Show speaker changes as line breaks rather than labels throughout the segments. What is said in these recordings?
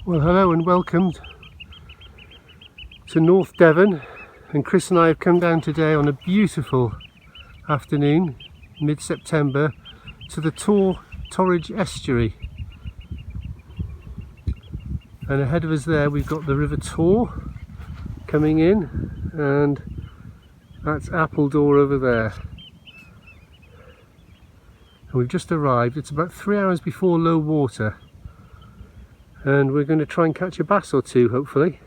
Well, hello and welcome to North Devon, and Chris and I have come down today on a beautiful afternoon, mid-September, to the Torridge estuary. And ahead of us there we've got the River Tor coming in, and that's Appledore over there. And we've just arrived. It's about 3 hours before low water, and we're going to try and catch a bass or two, hopefully.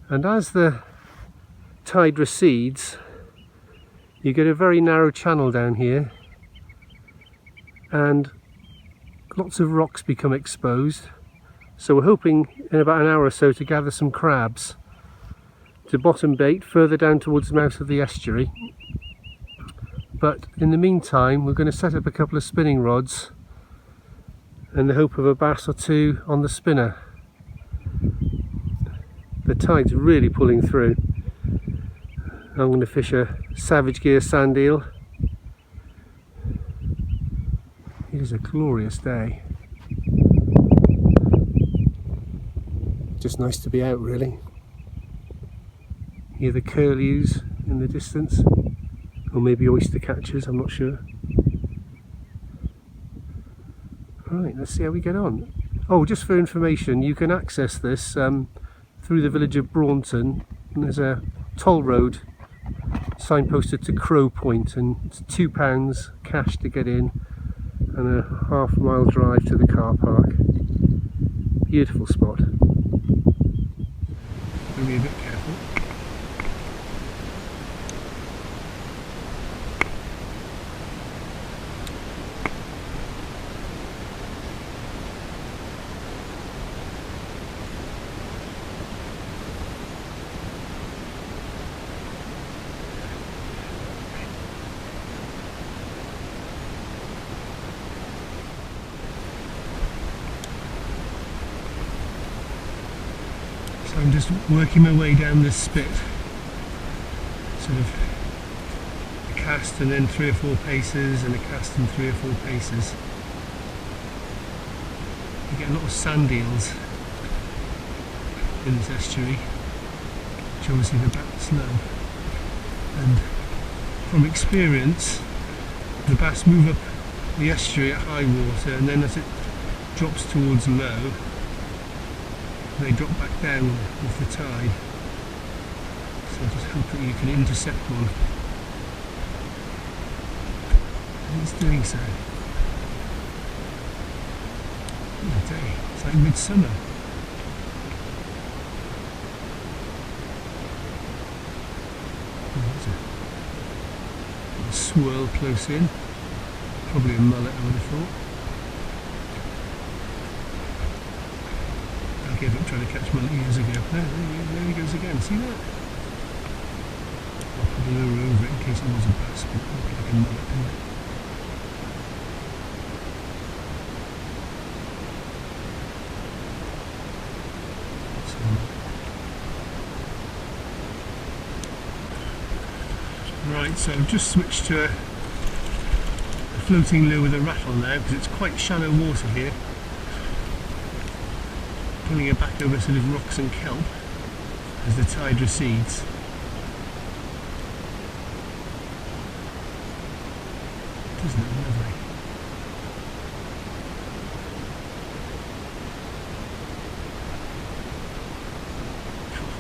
And as the tide recedes, you get a very narrow channel down here, and lots of rocks become exposed. So we're hoping in about an hour or so to gather some crabs to bottom bait further down towards the mouth of the estuary. But in the meantime, we're going to set up a couple of spinning rods in the hope of a bass or two on the spinner. The tide's really pulling through. I'm going to fish a Savage Gear sand eel. It is a glorious day. Just nice to be out, really. Hear the curlews in the distance, or maybe oyster catchers, I'm not sure. Right, let's see how we get on. Oh, just for information, you can access this through the village of Braunton. And there's a toll road signposted to Croyde, and it's £2 cash to get in and a half-mile drive to the car park. Beautiful spot. Be a bit careful. So I'm just working my way down this spit, sort of a cast and then 3 or 4 paces, and a cast and 3 or 4 paces. You get a lot of sand eels in this estuary, which obviously the bats love. And from experience, the bass move up the estuary at high water, and then as it drops towards low, they drop back down with the tide. So just hope that you can intercept one. And it's doing so. What a day. It's like midsummer. There's a swirl close in. Probably a mullet, I would have thought. I gave up trying to catch mullet years ago. There he goes again. See that? I'll put a lure over it in case it was a bass, but it looked like a mullet, didn't it? Right, so I've just switched to a floating lure with a rattle now, because it's quite shallow water here. Pulling it back over sort of rocks and kelp as the tide recedes. Isn't it lovely?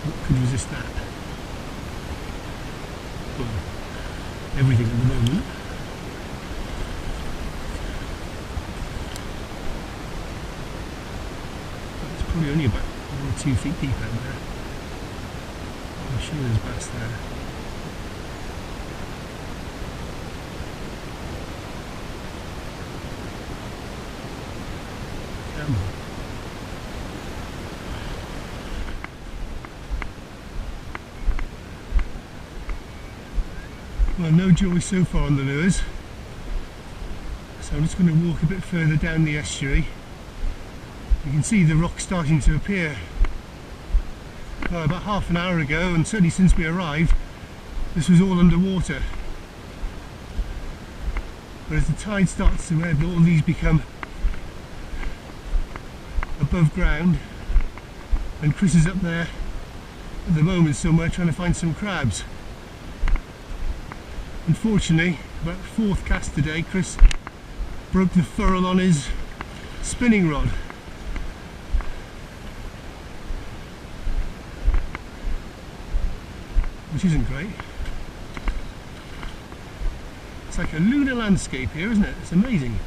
What could resist that? Well, everything at the moment. Probably only about 1 or 2 feet deep out there. I'm sure there's bass there. Come on. Well, no joy so far on the lures. So I'm just going to walk a bit further down the estuary. You can see the rock starting to appear. Well, about half an hour ago, and certainly since we arrived, this was all underwater. But as the tide starts to ebb, all these become above ground, and Chris is up there at the moment somewhere trying to find some crabs. Unfortunately, about fourth cast today, Chris broke the furrow on his spinning rod. Which isn't great. It's like a lunar landscape here, isn't it? It's amazing.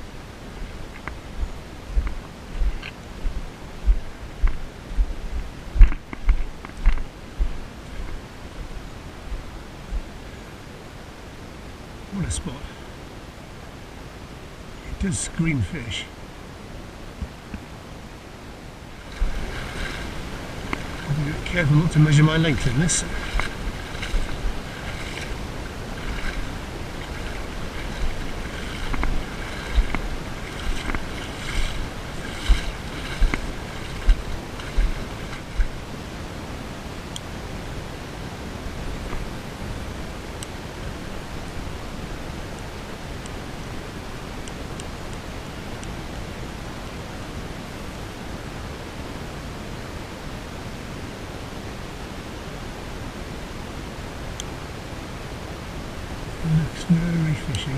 What a spot. It does scream fish. I'll be careful not to measure my length in this. Looks very fishy.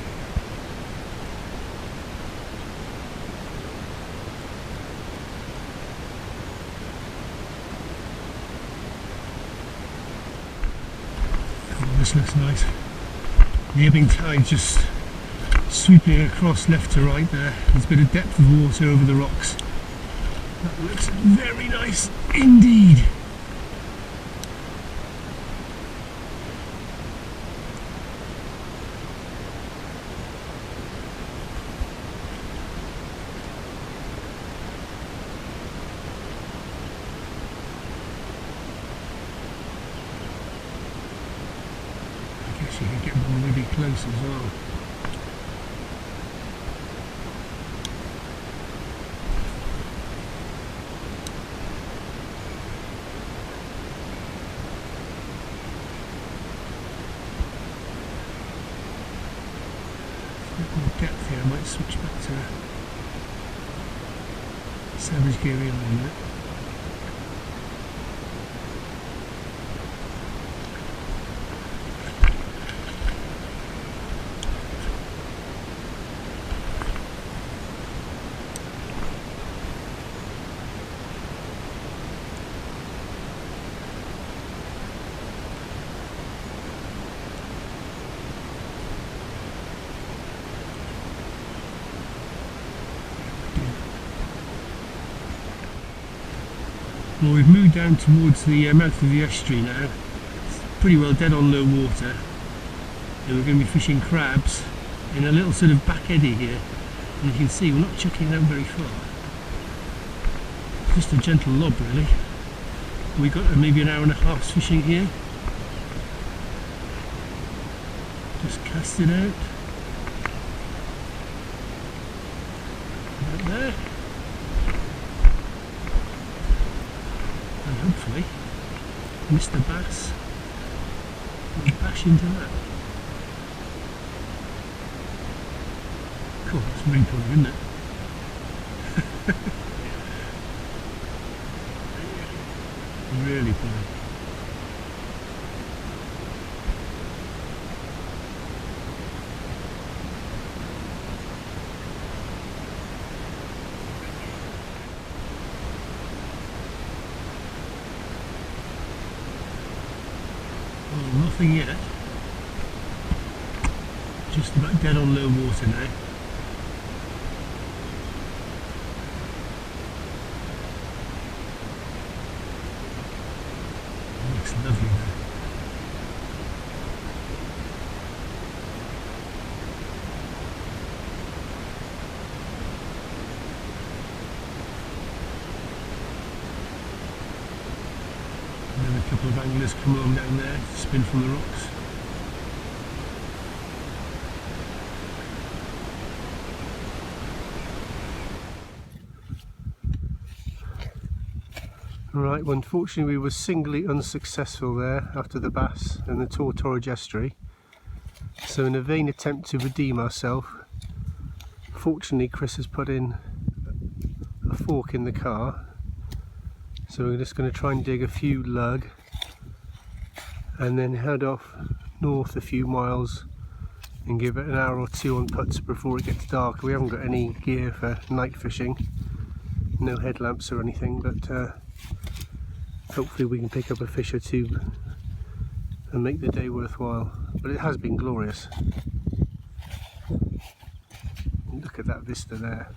Oh, this looks nice. The ebbing tide just sweeping across left to right there. There's a bit of depth of water over the rocks. That looks very nice indeed. You can get them really close as well. A bit more depth here. I might switch back to Savage gear reel in a minute. Well, we've moved down towards the mouth of the estuary now. It's pretty well dead on low water, and we're going to be fishing crabs in a little sort of back eddy here, and you can see we're not chucking out very far. Just a gentle lob really. We've got maybe an hour and a half's fishing here. Just cast it out. Right there. And hopefully Mr. Bass will bash into that. Cool, that's really pulling, isn't it? Really pulling. Well, nothing yet. Just about dead on low water now. Looks lovely there. And then a couple of anglers come along down there to spin from the rocks. Right, well, unfortunately we were singly unsuccessful there after the bass and the Tortorage estuary. So in a vain attempt to redeem ourselves, fortunately Chris has put in a fork in the car, so we're just going to try and dig a few lug and then head off north a few miles and give it an hour or two on Putsborough before it gets dark. We haven't got any gear for night fishing, no headlamps or anything, but hopefully we can pick up a fish or two and make the day worthwhile. But it has been glorious. Look at that vista there.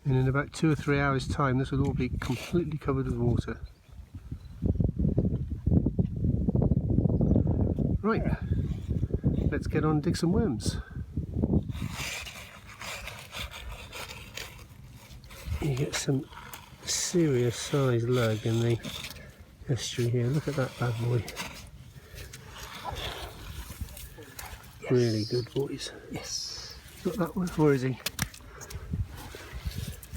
And in about 2 or 3 hours time this will all be completely covered with water. Right, let's get on and dig some worms. You get some serious sized lug in the estuary here. Look at that bad boy. Yes. Really good boys.
Yes.
Got that one? Where is he?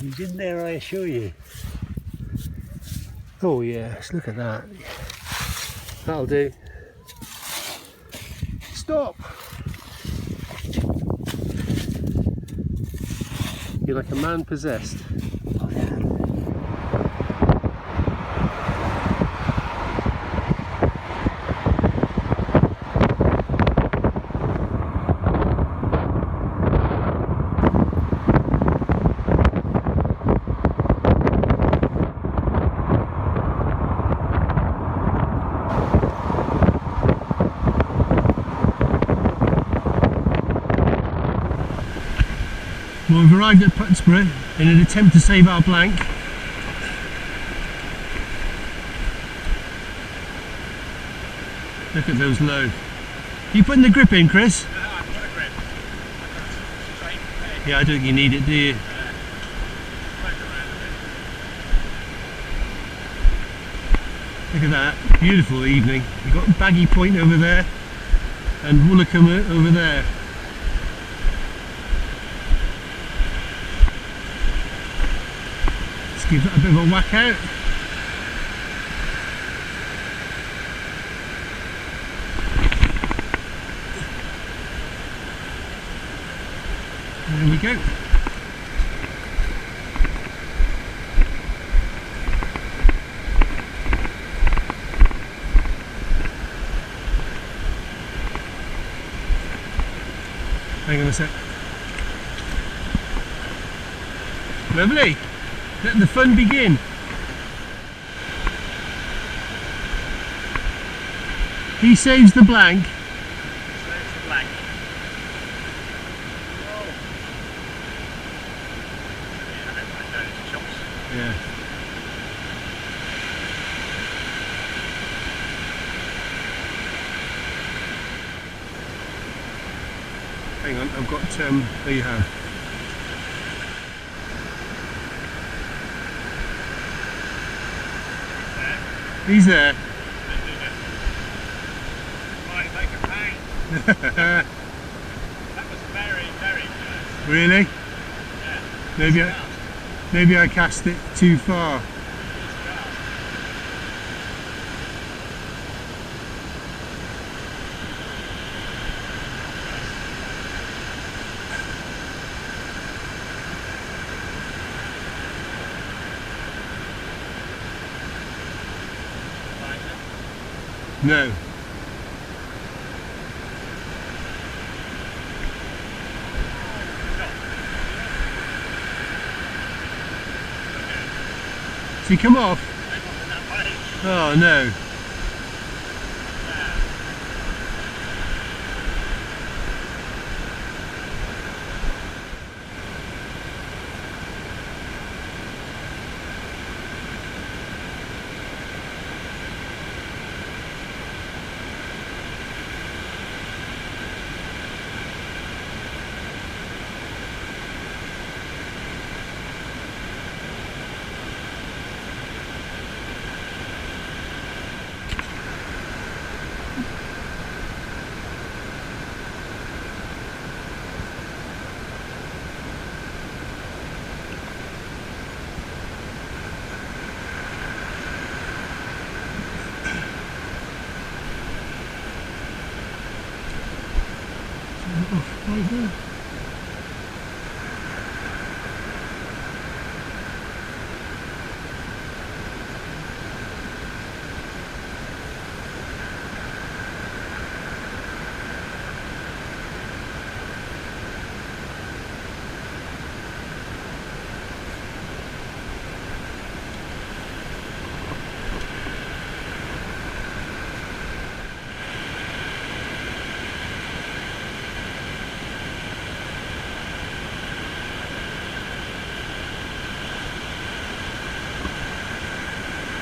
He's in there, I assure you.
Oh yes, look at that. That'll do. Stop! You're like a man possessed.
Oh, yeah.
Well, we've arrived at Putsborough in an attempt to save our blank. Look at those low. Are you putting the grip in, Chris?
No, I've got a grip.
Yeah, I don't think you need it, do you? Look at that, beautiful evening. You've got Baggy Point over there and Woolacombe over there. Let's give that a bit of a whack out. There we go. Hang on a sec. Lovely. Let the fun begin. He saves the blank.
Saves the blank. Whoa. Yeah, I don't mind those shots.
Yeah. Hang on, I've got, there you have. He's there.
Might make a pain. That was very, very good.
Really?
Yeah.
Maybe I cast it too far. No. Does he come off? Oh no. Right there.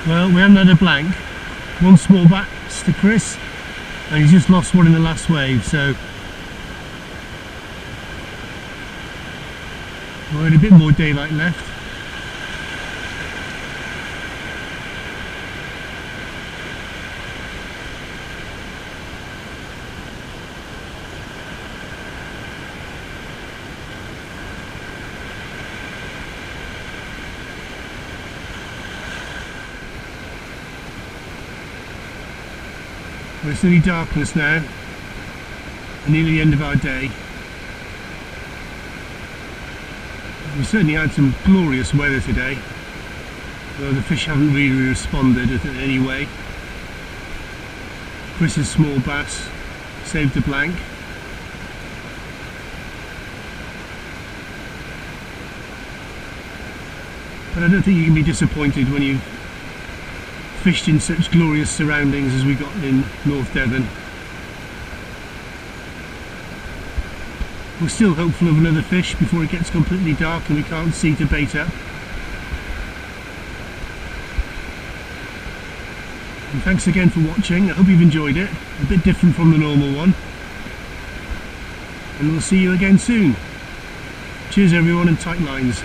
Well, we haven't had a blank. One small bass to Chris, and he's just lost one in the last wave, so we had a bit more daylight left. Well, it's nearly darkness now, and nearly the end of our day. We certainly had some glorious weather today, though the fish haven't really responded in any way. Chris's small bass saved a blank. But I don't think you can be disappointed when you've fished in such glorious surroundings as we got in North Devon. We're still hopeful of another fish before it gets completely dark and we can't see to bait up. And thanks again for watching. I hope you've enjoyed it. A bit different from the normal one. And we'll see you again soon. Cheers everyone, and tight lines.